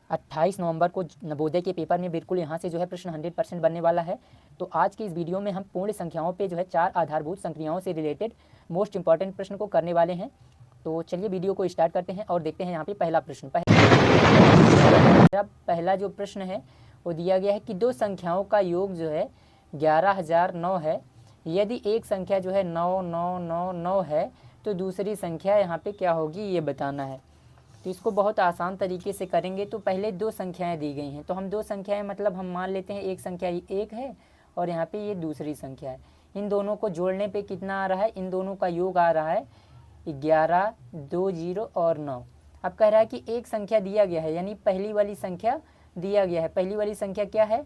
28 नवंबर को नवोदय के पेपर में बिल्कुल यहाँ से जो है प्रश्न 100% बनने वाला है। तो आज की इस वीडियो में हम पूर्ण संख्याओं पे जो है 4 आधारभूत संक्रियाओं से रिलेटेड मोस्ट इंपॉर्टेंट प्रश्न को करने वाले हैं। तो चलिए वीडियो को स्टार्ट करते हैं और देखते हैं यहाँ पे पहला प्रश्न। पहला जो प्रश्न है वो दिया गया है कि दो संख्याओं का योग जो है 11,009 है। यदि एक संख्या जो है 9999 है तो दूसरी संख्या यहाँ पे क्या होगी ये बताना है। तो इसको बहुत आसान तरीके से करेंगे। तो पहले दो संख्याएं दी गई हैं, तो हम दो संख्याएं मतलब हम मान लेते हैं एक संख्या एक है और यहाँ पे ये दूसरी संख्या है। इन दोनों को जोड़ने पे कितना आ रहा है, इन दोनों का योग आ रहा है 11, 2 0 और 9। अब कह रहा है कि एक संख्या दिया गया है, यानी पहली वाली संख्या दिया गया है। पहली वाली संख्या क्या है,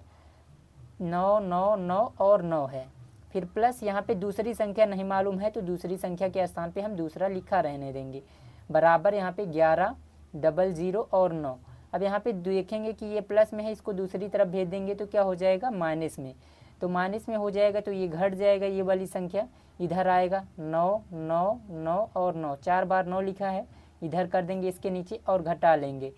9 9 9 और 9 है। फिर प्लस यहाँ पे दूसरी संख्या नहीं मालूम है, तो दूसरी संख्या के स्थान पे हम दूसरा लिखा रहने देंगे, बराबर यहाँ पे 11 00 और 9। अब यहाँ पे देखेंगे कि ये प्लस में है, इसको दूसरी तरफ भेज देंगे तो क्या हो जाएगा माइनस में। तो माइनस में हो जाएगा तो ये घट जाएगा, ये वाली संख्या इधर आएगा 9 9 9 और 9, 4 बार 9 लिखा है, इधर कर देंगे इसके नीचे और घटा लेंगे।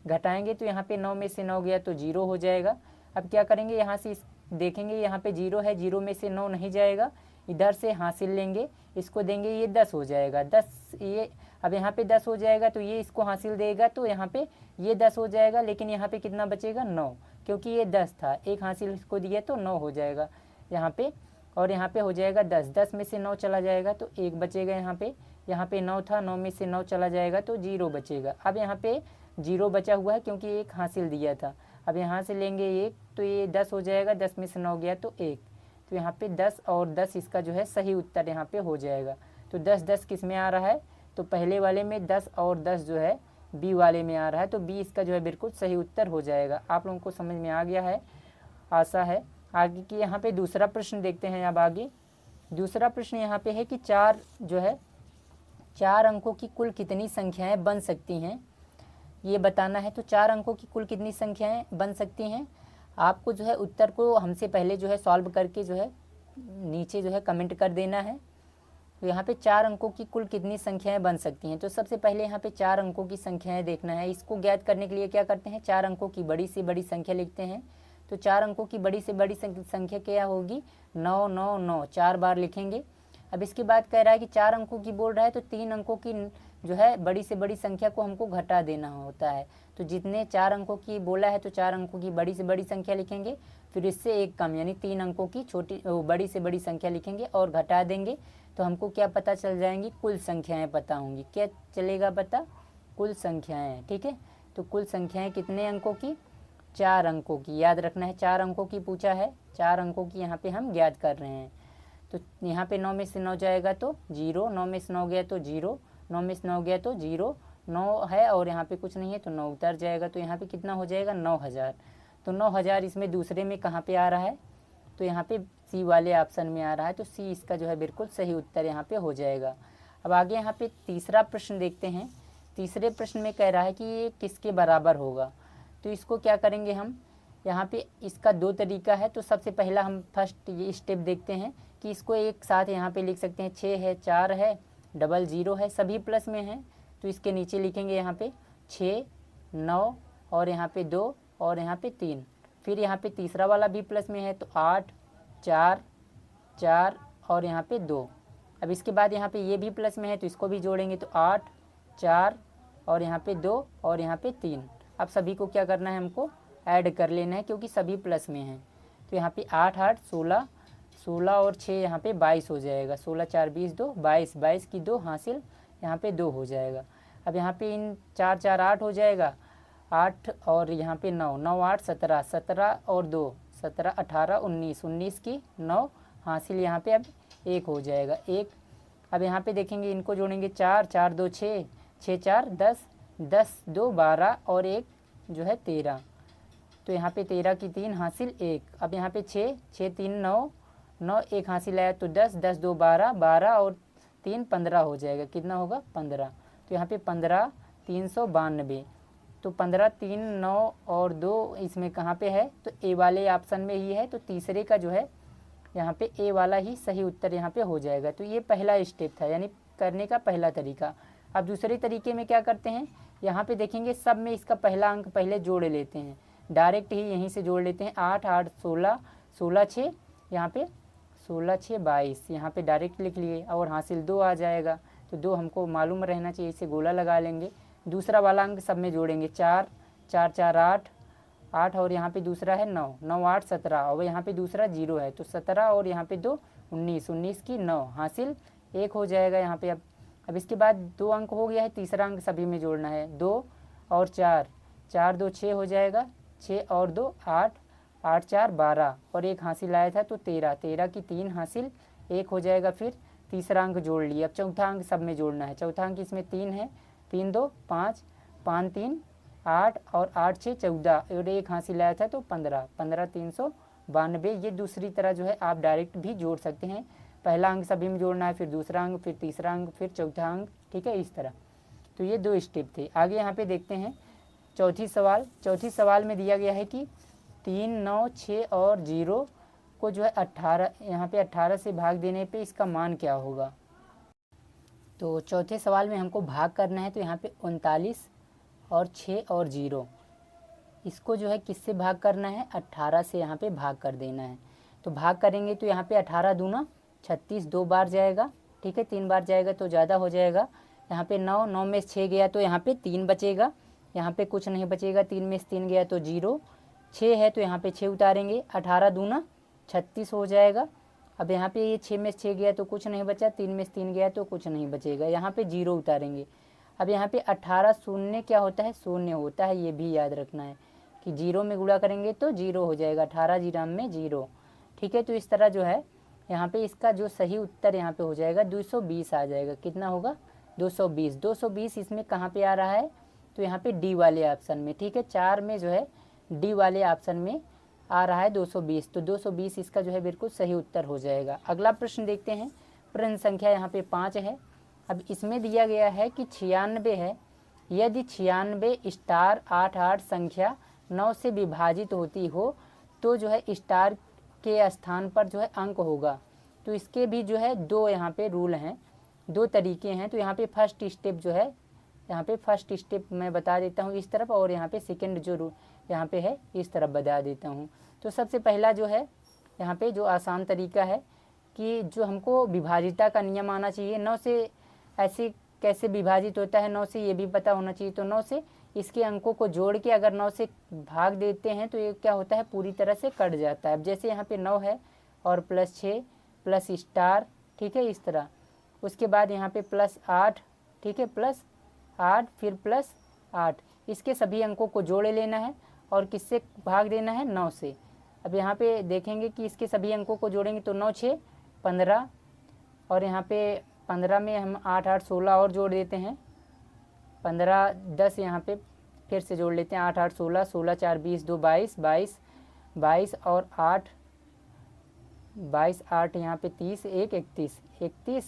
घटाएंगे तो यहाँ पे 9 में से 9 गया तो 0 हो जाएगा। अब क्या करेंगे, यहाँ से देखेंगे यहाँ पे 0 है, 0 में से 9 नहीं जाएगा, इधर से हासिल लेंगे, इसको देंगे, ये 10 हो जाएगा। 10 ये अब यहाँ पे 10 हो जाएगा तो ये इसको हासिल देगा तो यहाँ पे ये 10 हो जाएगा, लेकिन यहाँ पे कितना बचेगा 9, क्योंकि ये 10 था, एक हासिल इसको दिया तो 9 हो जाएगा यहाँ पे। और यहाँ पे हो जाएगा 10, 10 में से 9 चला जाएगा तो 1 बचेगा। यहाँ पे 9 था, 9 में से 9 चला जाएगा तो 0 बचेगा। अब यहाँ पे 0 बचा हुआ है क्योंकि एक हासिल दिया था। अब यहाँ से लेंगे 1 तो ये 10 हो जाएगा, 10 में से 9 गया तो 1, तो यहाँ पे 10 और 10 इसका जो है सही उत्तर यहाँ पे हो जाएगा। तो 10 10 किस में आ रहा है, तो पहले वाले में 10 और 10 जो है बी वाले में आ रहा है, तो बी इसका जो है बिल्कुल सही उत्तर हो जाएगा। आप लोगों को समझ में आ गया है, आशा है। आगे की यहाँ पे दूसरा प्रश्न देखते हैं। अब आगे दूसरा प्रश्न यहाँ पे है कि चार अंकों की कुल कितनी संख्याएं बन सकती हैं ये बताना है। तो 4 अंकों की कुल कितनी संख्याएं बन सकती हैं, आपको जो है उत्तर को हमसे पहले जो है सॉल्व करके जो है नीचे जो है कमेंट कर देना है। तो यहाँ पे 4 अंकों की कुल कितनी संख्याएं बन सकती हैं, तो सबसे पहले यहाँ पे 4 अंकों की संख्याएं देखना है। इसको ज्ञात करने के लिए क्या करते हैं, 4 अंकों की बड़ी से बड़ी संख्या लिखते हैं। तो 4 अंकों की बड़ी से बड़ी संख्या क्या होगी, 9 9 9, 4 बार लिखेंगे। अब इसके बाद कह रहा है कि 4 अंकों की बोल रहा है तो 3 अंकों की जो है बड़ी से बड़ी संख्या को हमको घटा देना होता है। तो जितने 4 अंकों की बोला है तो 4 अंकों की बड़ी से बड़ी संख्या लिखेंगे, फिर इससे एक कम यानी 3 अंकों की बड़ी से बड़ी संख्या लिखेंगे और घटा देंगे। तो हमको क्या पता चल जाएंगी, कुल संख्याएं पता होंगी। क्या चलेगा पता, कुल संख्याएं। ठीक है, तो कुल संख्याएं कितने अंकों की, 4 अंकों की। याद रखना है 4 अंकों की पूछा है, 4 अंकों की यहाँ पे हम ज्ञात कर रहे हैं। तो यहाँ पे 9 में से 9 जाएगा तो 0, 9 में से 9 गया तो 0, 9 में से 9 गया तो 0, 9 है और यहाँ पे कुछ नहीं है तो 9 उतर जाएगा। तो यहाँ पे कितना हो जाएगा 9000। तो 9000 इसमें दूसरे में कहाँ पे आ रहा है, तो यहाँ पे सी वाले ऑप्शन में आ रहा है, तो सी इसका जो है बिल्कुल सही उत्तर यहाँ पे हो जाएगा। अब आगे यहाँ पे तीसरा प्रश्न देखते हैं। तीसरे प्रश्न में कह रहा है कि ये किसके बराबर होगा। तो इसको क्या करेंगे हम, यहाँ पे इसका 2 तरीका है। तो सबसे पहला हम फर्स्ट ये स्टेप देखते हैं कि इसको एक साथ यहाँ पे लिख सकते हैं। 6 है, 4 है, 00 है, सभी प्लस में है, तो इसके नीचे लिखेंगे यहाँ पे 6 9 और यहाँ पे 2 और यहाँ पे 3। फिर यहाँ पे तीसरा वाला भी प्लस में है तो 8 4 4 और यहाँ पे 2। अब इसके बाद यहाँ पे ये भी प्लस में है तो इसको भी जोड़ेंगे तो 8 4 और यहाँ पे 2 और यहाँ पे 3। अब सभी को क्या करना है, हमको ऐड कर लेना है क्योंकि सभी प्लस में हैं। तो यहाँ पे 8 8 16, 16 और 6 यहाँ पे 22 हो जाएगा। 16 4 20 2 22, 22 की 2 हासिल यहाँ पे 2 हो जाएगा। अब यहाँ पे इन 4 4 8 हो जाएगा, 8 और यहाँ पे 9 9 8 17, 17 और 2 17 18 19, 19 की 9 हासिल यहाँ पे अब 1 हो जाएगा 1। अब यहाँ पे देखेंगे इनको जोड़ेंगे 4 4 2 6, 6 4 10, 10 2 12 और 1 जो है 13। तो यहाँ पे 13 की 3 हासिल 1। अब यहाँ पे 6 6 3 9 9 1 हासिल आया तो 10 10 2 12, 12 और 3 15 हो जाएगा। कितना होगा 15। तो यहाँ पे 15 392। तो 15 3 9 और 2 इसमें कहाँ पे है, तो ए वाले ऑप्शन में ही है। तो तीसरे का जो है यहाँ पे ए वाला ही सही उत्तर यहाँ पे हो जाएगा। तो ये पहला स्टेप था, यानी करने का पहला तरीका। अब दूसरे तरीके में क्या करते हैं, यहाँ पे देखेंगे सब में इसका पहला अंक पहले जोड़ लेते हैं, डायरेक्ट ही यहीं से जोड़ लेते हैं। 8 8 16, 16 6, यहाँ पे 16 6 22, यहाँ पे डायरेक्ट लिख लिए और हासिल 2 आ जाएगा। तो 2 हमको मालूम रहना चाहिए, इसे गोला लगा लेंगे। दूसरा वाला अंक सब में जोड़ेंगे, 4 4 4 8 8, और यहाँ पे दूसरा है 9 9 8 17, और यहाँ पे दूसरा 0 है तो 17, और यहाँ पे 2 19 19 की 9, हासिल 1 हो जाएगा यहाँ पे। अब इसके बाद 2 अंक हो गया है, तीसरा अंक सभी में जोड़ना है, 2 और 4 4 2 6 हो जाएगा, 6 और 2 8 8 4 12, और 1 हासिल आया था तो 13 13 की 3 हासिल 1 हो जाएगा। फिर तीसरा अंक जोड़ लिया। अब चौथा अंक सब में जोड़ना है, चौथा अंक इसमें 3 है, 3 2 5 5 3 8, और 8 6 14, और 1 हासिल आया था तो 15 15 392। ये दूसरी तरह जो है आप डायरेक्ट भी जोड़ सकते हैं, पहला अंक सभी में जोड़ना है, फिर दूसरा अंक, फिर तीसरा अंक, फिर चौथा अंक, ठीक है, इस तरह। तो ये 2 स्टेप थे। आगे यहाँ पे देखते हैं चौथी सवाल। चौथी सवाल में दिया गया है कि 3 9 6 और 0 को जो है 18, यहाँ पे 18 से भाग देने पे इसका मान क्या होगा। तो चौथे सवाल में हमको भाग करना है, तो यहाँ पे 39 और 6 और 0, इसको जो है किससे भाग करना है, 18 से यहाँ पे भाग कर देना है। तो भाग करेंगे तो यहाँ पे 18 दूना 36, 2 बार जाएगा, ठीक है, 3 बार जाएगा तो ज़्यादा हो जाएगा। यहाँ पे 9 9 में से 6 गया तो यहाँ पे 3 बचेगा, यहाँ पे कुछ नहीं बचेगा, 3 में से 3 गया तो 0, 6 है तो यहाँ पे 6 उतारेंगे, 18 दूना 36 हो जाएगा। अब यहाँ पे ये 6 में से 6 गया तो कुछ नहीं बचा, 3 में से 3 गया तो कुछ नहीं बचेगा, यहाँ पे 0 उतारेंगे। अब यहाँ पे 18 शून्य क्या होता है, शून्य होता है, ये भी याद रखना है कि 0 में गुणा करेंगे तो 0 हो जाएगा, 18 जीरो में 0, ठीक है। तो इस तरह जो है यहाँ पे इसका जो सही उत्तर यहाँ पे हो जाएगा 220 आ जाएगा। कितना होगा, 220। 220 इसमें कहाँ पे आ रहा है, तो यहाँ पे डी वाले ऑप्शन में, ठीक है, 4 में जो है डी वाले ऑप्शन में आ रहा है 220, तो 220 इसका जो है बिल्कुल सही उत्तर हो जाएगा। अगला प्रश्न देखते हैं, प्रश्न संख्या यहाँ पे 5 है। अब इसमें दिया गया है कि 96 है, यदि 96 स्टार 8 8 संख्या 9 से विभाजित होती हो तो जो है स्टार के स्थान पर जो है अंक होगा। तो इसके भी जो है 2 यहाँ पे रूल हैं, 2 तरीके हैं। तो यहाँ पे फर्स्ट स्टेप जो है, यहाँ पे फर्स्ट स्टेप मैं बता देता हूँ इस तरफ, और यहाँ पे सेकंड जो रूल यहाँ पे है इस तरफ बता देता हूँ। तो सबसे पहला जो है यहाँ पे जो आसान तरीका है कि जो हमको विभाजिता का नियम आना चाहिए, 9 से ऐसे कैसे विभाजित होता है 9 से ये भी पता होना चाहिए। तो 9 से इसके अंकों को जोड़ के अगर 9 से भाग देते हैं तो ये क्या होता है, पूरी तरह से कट जाता है। अब जैसे यहाँ पे 9 है और +6 प्लस स्टार, ठीक है, इस तरह। उसके बाद यहाँ पे +8, ठीक है, +8 फिर +8, इसके सभी अंकों को जोड़ लेना है और किससे भाग देना है, 9 से। अब यहाँ पे देखेंगे कि इसके सभी अंकों को जोड़ेंगे तो 9 6 15, और यहाँ पे 15 में हम 8 8 16 और जोड़ देते हैं, 15 10 यहाँ पे फिर से जोड़ लेते हैं, 8 8 16 16 4 20 2 22 22 22 और 8 22 8 यहाँ पे 30 1 31 31,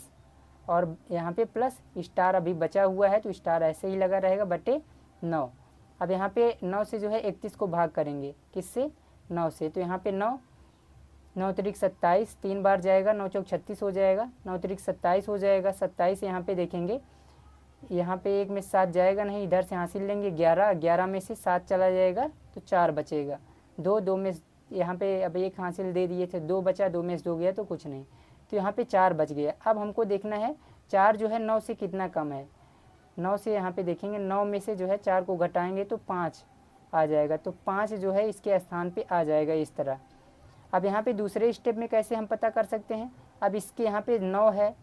और यहाँ पे प्लस स्टार अभी बचा हुआ है तो स्टार ऐसे ही लगा रहेगा बटे 9। अब यहाँ पे 9 से जो है 31 को भाग करेंगे, किससे, 9 से। तो यहाँ पे 9 9 त्रिक 27, 3 बार जाएगा, 9 चौक 36 हो जाएगा, 9 त्रिक 27 हो जाएगा। 27 यहाँ पे देखेंगे, यहाँ पे 1 में 7 जाएगा नहीं, इधर से हासिल लेंगे 11, 11 में से 7 चला जाएगा तो 4 बचेगा, 2 2 में यहाँ पे अब 1 हासिल दे दिए थे, 2 बचा, 2 में से 2 गया तो कुछ नहीं, तो यहाँ पे 4 बच गया। अब हमको देखना है 4 जो है 9 से कितना कम है। 9 से यहाँ पे देखेंगे 9 में से जो है 4 को घटाएंगे तो 5 आ जाएगा, तो 5 जो है इसके स्थान पे आ जाएगा इस तरह। अब यहाँ पे दूसरे स्टेप में कैसे हम पता कर सकते हैं, अब इसके यहाँ पे 9 है,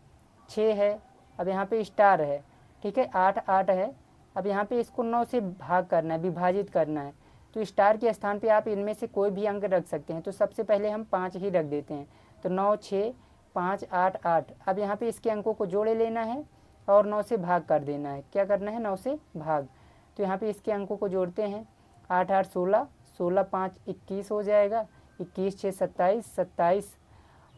6 है, अब यहाँ पे स्टार है, ठीक है, 8 8 है। अब यहाँ पे इसको 9 से भाग करना है, विभाजित करना है, तो स्टार के स्थान पे आप इनमें से कोई भी अंक रख सकते हैं। तो सबसे पहले हम 5 ही रख देते हैं, तो 9 6 5 8 8। अब यहाँ पे इसके अंकों को जोड़े लेना है और 9 से भाग कर देना है। क्या करना है, 9 से भाग। तो यहाँ पे इसके अंकों को जोड़ते हैं, 8 8 16 16 5 21 हो जाएगा, 21 6 27 27,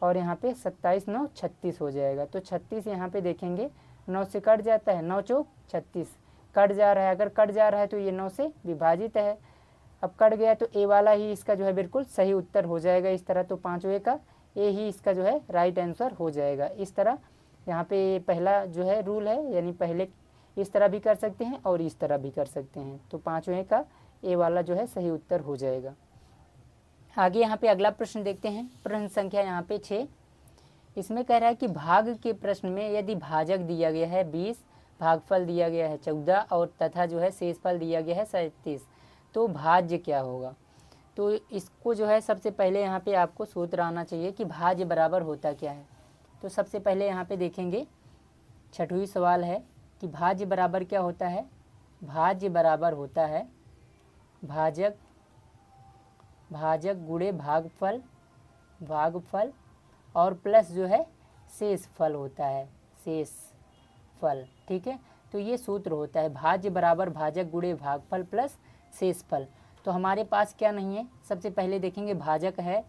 और यहाँ पे 27 9 36 हो जाएगा। तो 36 यहाँ पे देखेंगे 9 से कट जाता है, 9 चौक 36 कट जा रहा है। अगर कट जा रहा है तो ये 9 से विभाजित है। अब कट गया तो ए वाला ही इसका जो है बिल्कुल सही उत्तर हो जाएगा इस तरह। तो 5वें का ए ही इसका जो है राइट आंसर हो जाएगा इस तरह। यहाँ पे पहला जो है रूल है, यानी पहले इस तरह भी कर सकते हैं और इस तरह भी कर सकते हैं। तो पाँचवें का ए वाला जो है सही उत्तर हो जाएगा। आगे यहाँ पे अगला प्रश्न देखते हैं, प्रश्न संख्या यहाँ पे 6। इसमें कह रहा है कि भाग के प्रश्न में यदि भाजक दिया गया है 20, भागफल दिया गया है 14 और तथा जो है शेषफल दिया गया है 37, तो भाज्य क्या होगा। तो इसको जो है सबसे पहले यहाँ पे आपको सूत्र आना चाहिए कि भाज्य बराबर होता क्या है। तो सबसे पहले यहाँ पे देखेंगे, छठवीं सवाल है कि भाज्य बराबर क्या होता है। भाज्य बराबर होता है भाजक गुणे भागफल और प्लस जो है शेषफल होता है, शेषफल। ठीक है, तो ये सूत्र होता है भाज्य बराबर भाजक गुणे भागफल प्लस शेषफल। तो हमारे पास क्या नहीं है, सबसे पहले देखेंगे भाजक है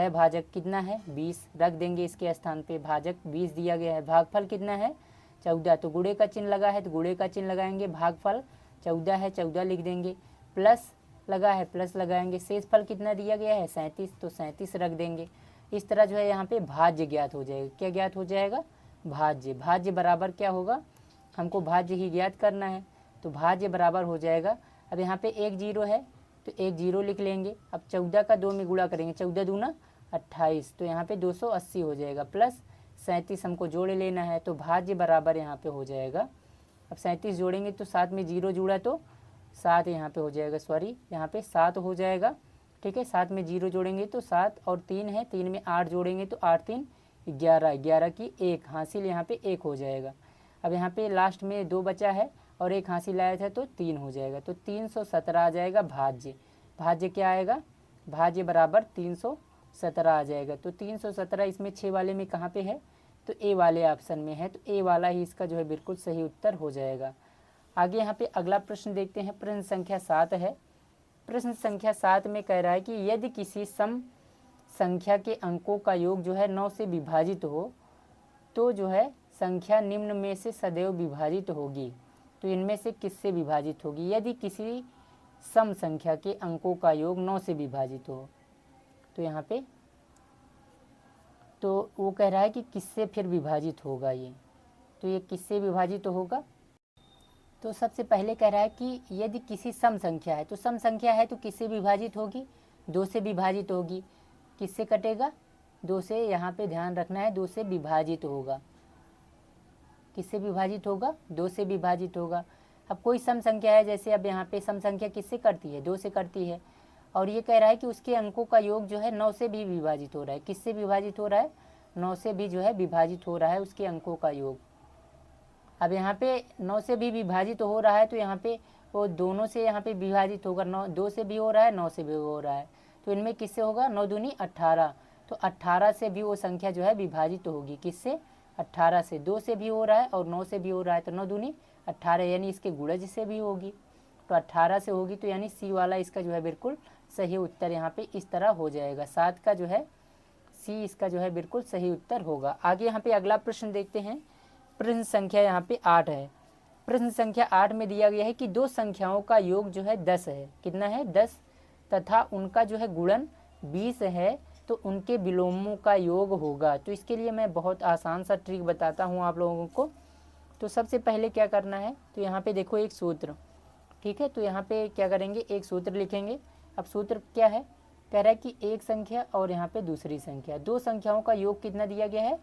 भाजक कितना है 20, रख देंगे इसके स्थान पे, भाजक 20 दिया गया है। भागफल कितना है 14, तो गुणे का चिन्ह लगा है तो गुणे का चिन्ह लगाएंगे, भागफल 14 है 14 लिख देंगे, प्लस लगा है प्लस लगाएंगे, शेषफल कितना दिया गया है 37, तो 37 रख देंगे। इस तरह जो है यहाँ पे भाज्य ज्ञात हो जाएगा। क्या ज्ञात हो जाएगा, भाज्य बराबर क्या होगा, हमको भाज्य ही ज्ञात करना है, तो भाज्य बराबर हो जाएगा। अब यहाँ पे 1 0 है तो 1 0 लिख लेंगे। अब 14 का 2 में गुणा करेंगे, 14 दूना 28, तो यहाँ पे 280 हो जाएगा, प्लस 37 हमको जोड़ लेना है, तो भाज्य बराबर यहाँ पे हो जाएगा। अब 37 जोड़ेंगे तो 7 में 0 जुड़ा तो 7 यहाँ पे हो जाएगा, सॉरी यहाँ पे 7 हो जाएगा। ठीक है, 7 में 0 जोड़ेंगे तो 7 और 3 है, 3 में 8 जोड़ेंगे तो 8 3 11, 11 की 1 हासिल यहाँ पे 1 हो जाएगा। अब यहाँ पे लास्ट में 2 बचा है और 1 हासिल आया था तो 3 हो जाएगा, तो 317 आ जाएगा भाज्य क्या आएगा, भाज्य बराबर 317 आ जाएगा। तो 317 इसमें 6 वाले में कहाँ पे है, तो ए वाले ऑप्शन में है, तो ए वाला ही इसका जो है बिल्कुल सही उत्तर हो जाएगा। आगे यहाँ पे अगला प्रश्न देखते हैं, प्रश्न संख्या 7 है। प्रश्न संख्या 7 में कह रहा है कि यदि किसी सम संख्या के अंकों का योग जो है 9 से विभाजित हो तो जो है संख्या निम्न में से सदैव विभाजित होगी। तो इनमें से किससे विभाजित होगी, यदि किसी सम संख्या के अंकों का योग 9 से विभाजित हो, तो यहाँ पे तो वो कह रहा है कि किससे फिर विभाजित होगा ये, तो ये किससे विभाजित होगा। तो सबसे पहले कह रहा है कि यदि किसी सम संख्या है, तो सम संख्या है तो किससे विभाजित होगी, 2 से विभाजित होगी। किससे कटेगा, 2 से, यहाँ पे ध्यान रखना है 2 से विभाजित होगा। किससे विभाजित होगा, 2 से विभाजित होगा। अब कोई सम संख्या है, जैसे अब यहाँ पे सम संख्या किससे करती है, 2 से करती है, और ये कह रहा है कि उसके अंकों का योग जो है 9 से भी विभाजित हो रहा है। किससे विभाजित हो रहा है, 9 से भी जो है विभाजित हो रहा है उसके अंकों का योग। अब यहाँ पे 9 से भी विभाजित हो रहा है तो यहाँ पे वो दोनों से यहाँ पे विभाजित होगा, 2 से भी हो रहा है 9 से भी हो रहा है, तो इनमें किससे होगा, 9 दूनी 18, तो 18 से भी वो संख्या जो है विभाजित होगी। किससे, 18 से, 2 से भी हो रहा है और 9 से भी हो रहा है, तो 9 दूनी 18 यानी इसके गुणज से भी होगी, तो 18 से होगी, तो यानी सी वाला इसका जो है बिल्कुल सही उत्तर यहाँ पे इस तरह हो जाएगा। 7 का जो है सी इसका जो है बिल्कुल सही उत्तर होगा। आगे यहाँ पे अगला प्रश्न देखते हैं, प्रश्न संख्या यहाँ पे 8 है। प्रश्न संख्या 8 में दिया गया है कि 2 संख्याओं का योग जो है 10 है, कितना है 10, तथा उनका जो है गुणन 20 है, तो उनके विलोमों का योग होगा। तो इसके लिए मैं बहुत आसान सा ट्रिक बताता हूँ आप लोगों को। तो सबसे पहले क्या करना है, तो यहाँ पे देखो एक सूत्र, ठीक है, तो यहाँ पे क्या करेंगे, एक सूत्र लिखेंगे। अब सूत्र क्या है, कह रहा है कि एक संख्या और यहाँ पे दूसरी संख्या, 2 संख्याओं का योग कितना दिया गया है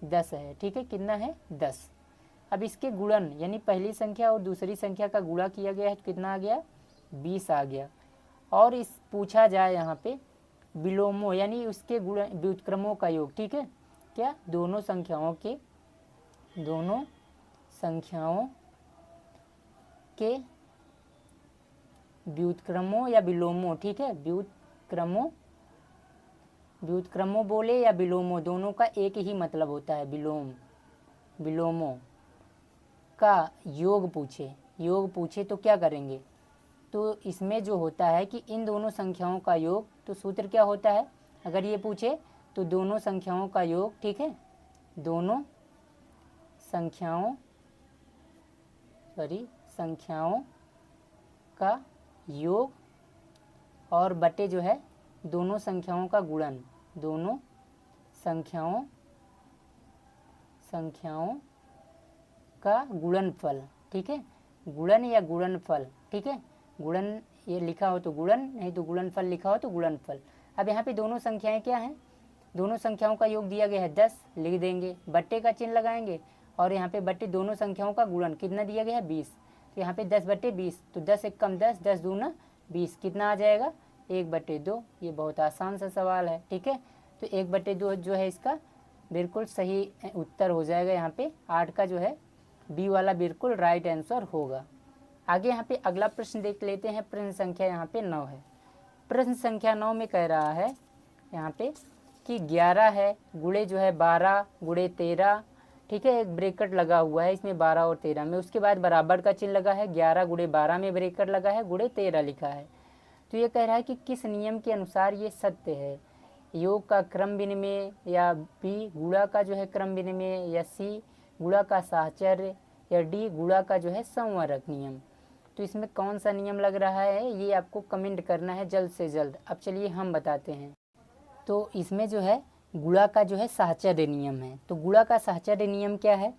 10 है, ठीक है, कितना है 10। अब इसके गुणन यानी पहली संख्या और दूसरी संख्या का गुणा किया गया है तो कितना आ गया 20 आ गया। और इस पूछा जाए यहाँ पे विलोमों यानी उसके गुण व्युत्क्रमों का योग, ठीक है, क्या दोनों संख्याओं के व्युत्क्रमों या विलोमों, ठीक है, व्युत्क्रमों बोले या विलोमों, दोनों का एक ही मतलब होता है, विलोमों का योग पूछे तो क्या करेंगे, तो इसमें जो होता है कि इन दोनों संख्याओं का योग, तो सूत्र क्या होता है, अगर ये पूछे तो दोनों संख्याओं का योग, ठीक है, दोनों संख्याओं का योग और बटे जो है दोनों संख्याओं का गुणन, दोनों संख्याओं का गुणनफल, ठीक है, गुणन या गुणनफल, ठीक है, गुणन ये लिखा हो तो गुणन, नहीं तो गुणनफल लिखा हो तो गुणनफल। अब यहाँ पे दोनों संख्याएं क्या हैं, दोनों संख्याओं का योग दिया गया है 10, लिख देंगे, बट्टे का चिन्ह लगाएंगे और यहाँ पे बट्टे दोनों संख्याओं का गुणन कितना दिया गया है 20, तो यहाँ पे 10/20, तो 10 एक कम 10, 10 दूना 20, कितना आ जाएगा 1/2। ये बहुत आसान सा सवाल है, ठीक है, तो 1/2 जो है इसका बिल्कुल सही उत्तर हो जाएगा। यहाँ पे 8 का जो है बी वाला बिल्कुल राइट आंसर होगा। आगे यहाँ पे अगला प्रश्न देख लेते हैं। प्रश्न संख्या यहाँ पे 9 है। प्रश्न संख्या 9 में कह रहा है यहाँ पे कि 11 है गुणे जो है 12 गुणे 13, ठीक है, एक ब्रैकेट लगा हुआ है इसमें 12 और 13 में, उसके बाद बराबर का चिन्ह लगा है, 11 गुणे 12 में ब्रैकेट लगा है, गुणे 13 लिखा है। तो ये कह रहा है कि किस नियम के अनुसार ये सत्य है, योग का क्रम विनिमय, या बी गुणा का जो है क्रम विनिमय, या सी गुणा का साहचर्य, या डी गुणा का जो है संवरक नियम। तो इसमें कौन सा नियम लग रहा है ये आपको कमेंट करना है जल्द से जल्द। अब चलिए हम बताते हैं। तो इसमें जो है गुणा का जो है साहचर्य नियम है। तो गुणा का साहचर्य नियम क्या है,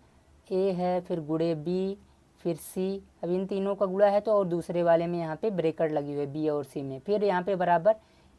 ए है, फिर गुणे बी, फिर सी। अब इन तीनों का गुणा है तो और दूसरे वाले में यहाँ पे ब्रैकेट लगी हुई है बी और सी में, फिर यहाँ पे बराबर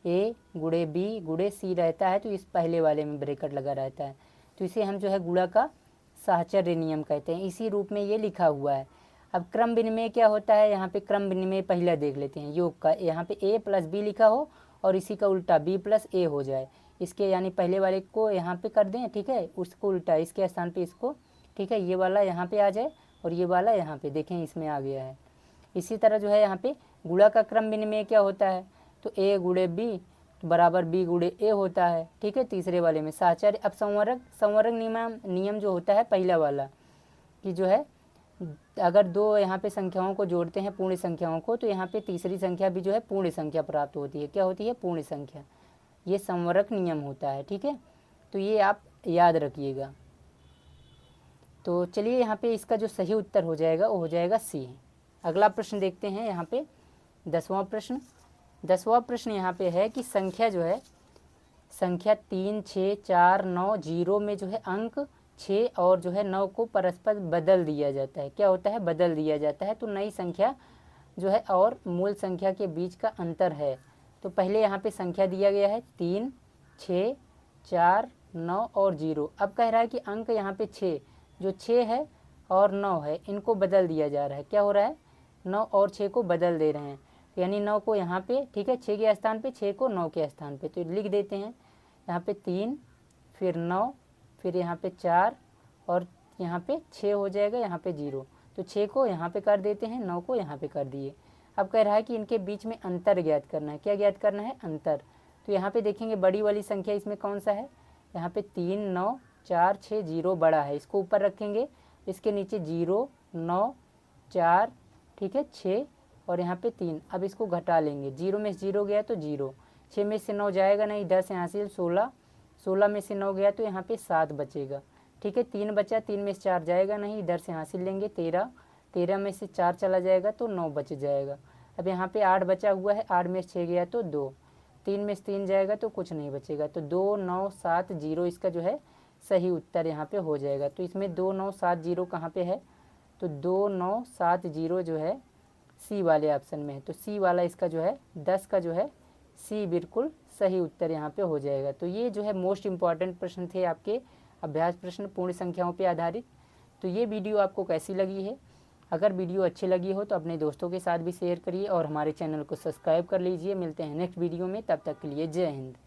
ए गुणे बी गुणे सी रहता है, तो इस पहले वाले में ब्रैकेट लगा रहता है। तो इसे हम जो है गुणा का साहचर्य नियम कहते हैं, इसी रूप में ये लिखा हुआ है। अब क्रम विनिमय क्या होता है, यहाँ पे क्रम विनिमय पहला देख लेते हैं। योग का यहाँ पे a प्लस बी लिखा हो और इसी का उल्टा b प्लस ए हो जाए, इसके यानी पहले वाले को यहाँ पे कर दें, ठीक है, उसको उल्टा इसके स्थान पे इसको, ठीक है, ये वाला यहाँ पे आ जाए और ये वाला यहाँ पे, देखें इसमें आ गया है। इसी तरह जो है यहाँ पे गुणा का क्रम विनिमय क्या होता है, तो a गुणे b बराबर b गुणे a होता है, ठीक है, तीसरे वाले में साहचर्य। अब संवरक नियम जो होता है पहला वाला कि जो है अगर दो यहाँ पे संख्याओं को जोड़ते हैं पूर्ण संख्याओं को, तो यहाँ पे तीसरी संख्या भी जो है पूर्ण संख्या प्राप्त होती है। क्या होती है, पूर्ण संख्या। ये संवरक नियम होता है, ठीक है, तो ये आप याद रखिएगा। तो चलिए यहाँ पे इसका जो सही उत्तर हो जाएगा वो हो जाएगा सी। अगला प्रश्न देखते हैं यहाँ पे 10वां प्रश्न। 10वां प्रश्न यहाँ पे है कि संख्या जो है संख्या 3, 6, 4, 9, 0 में जो है अंक 6 और जो है 9 को परस्पर बदल दिया जाता है। क्या होता है, बदल दिया जाता है। तो नई संख्या जो है और मूल संख्या के बीच का अंतर है। तो पहले यहाँ पे संख्या दिया गया है 3, 6, 4, 9 और 0। अब कह रहा है कि अंक यहाँ पे 6, जो 6 है और 9 है, इनको बदल दिया जा रहा है। क्या हो रहा है, 9 और 6 को बदल दे रहे हैं, यानी 9 को यहाँ पे, ठीक है, 6 के स्थान पे 6 को 9 के स्थान पे। तो लिख देते हैं यहाँ पे 3, फिर 9, फिर यहाँ पे 4 और यहाँ पे 6 हो जाएगा, यहाँ पे 0। तो 6 को यहाँ पे कर देते हैं, 9 को यहाँ पे कर दिए। अब कह रहा है कि इनके बीच में अंतर ज्ञात करना है। क्या ज्ञात करना है, अंतर। तो यहाँ पे देखेंगे बड़ी वाली संख्या इसमें कौन सा है, यहाँ पे 3, 9, 4, 6, 0 बड़ा है, इसको ऊपर रखेंगे। इसके नीचे 0, 9, 4, ठीक है, 6 और यहाँ पे 3। अब इसको घटा लेंगे, 0 में से 0 गया तो 0, 6 में से 9 जाएगा नहीं, 10 यहाँ से 16, 16 में से 9 गया तो यहाँ पे 7 बचेगा, ठीक है, 3 बचा, 3 में से 4 जाएगा नहीं, इधर से हासिल लेंगे 13, 13 में से 4 चला जाएगा तो 9 बच जाएगा। अब यहाँ पे 8 बचा हुआ है, 8 में से 6 गया तो 2, 3 में से 3 जाएगा तो कुछ नहीं बचेगा। तो 2, 9, 7, 0 इसका जो है सही उत्तर यहाँ पे हो जाएगा। तो इसमें 2, 9, 7, 0 कहाँ पे है, तो 2, 9, 7, 0 जो है सी वाले ऑप्शन में है। तो सी वाला इसका जो है 10 का जो है सी बिल्कुल सही उत्तर यहाँ पे हो जाएगा। तो ये जो है मोस्ट इम्पॉर्टेंट प्रश्न थे आपके अभ्यास प्रश्न पूर्ण संख्याओं पे आधारित। तो ये वीडियो आपको कैसी लगी है, अगर वीडियो अच्छी लगी हो तो अपने दोस्तों के साथ भी शेयर करिए और हमारे चैनल को सब्सक्राइब कर लीजिए। मिलते हैं नेक्स्ट वीडियो में, तब तक के लिए जय हिंद।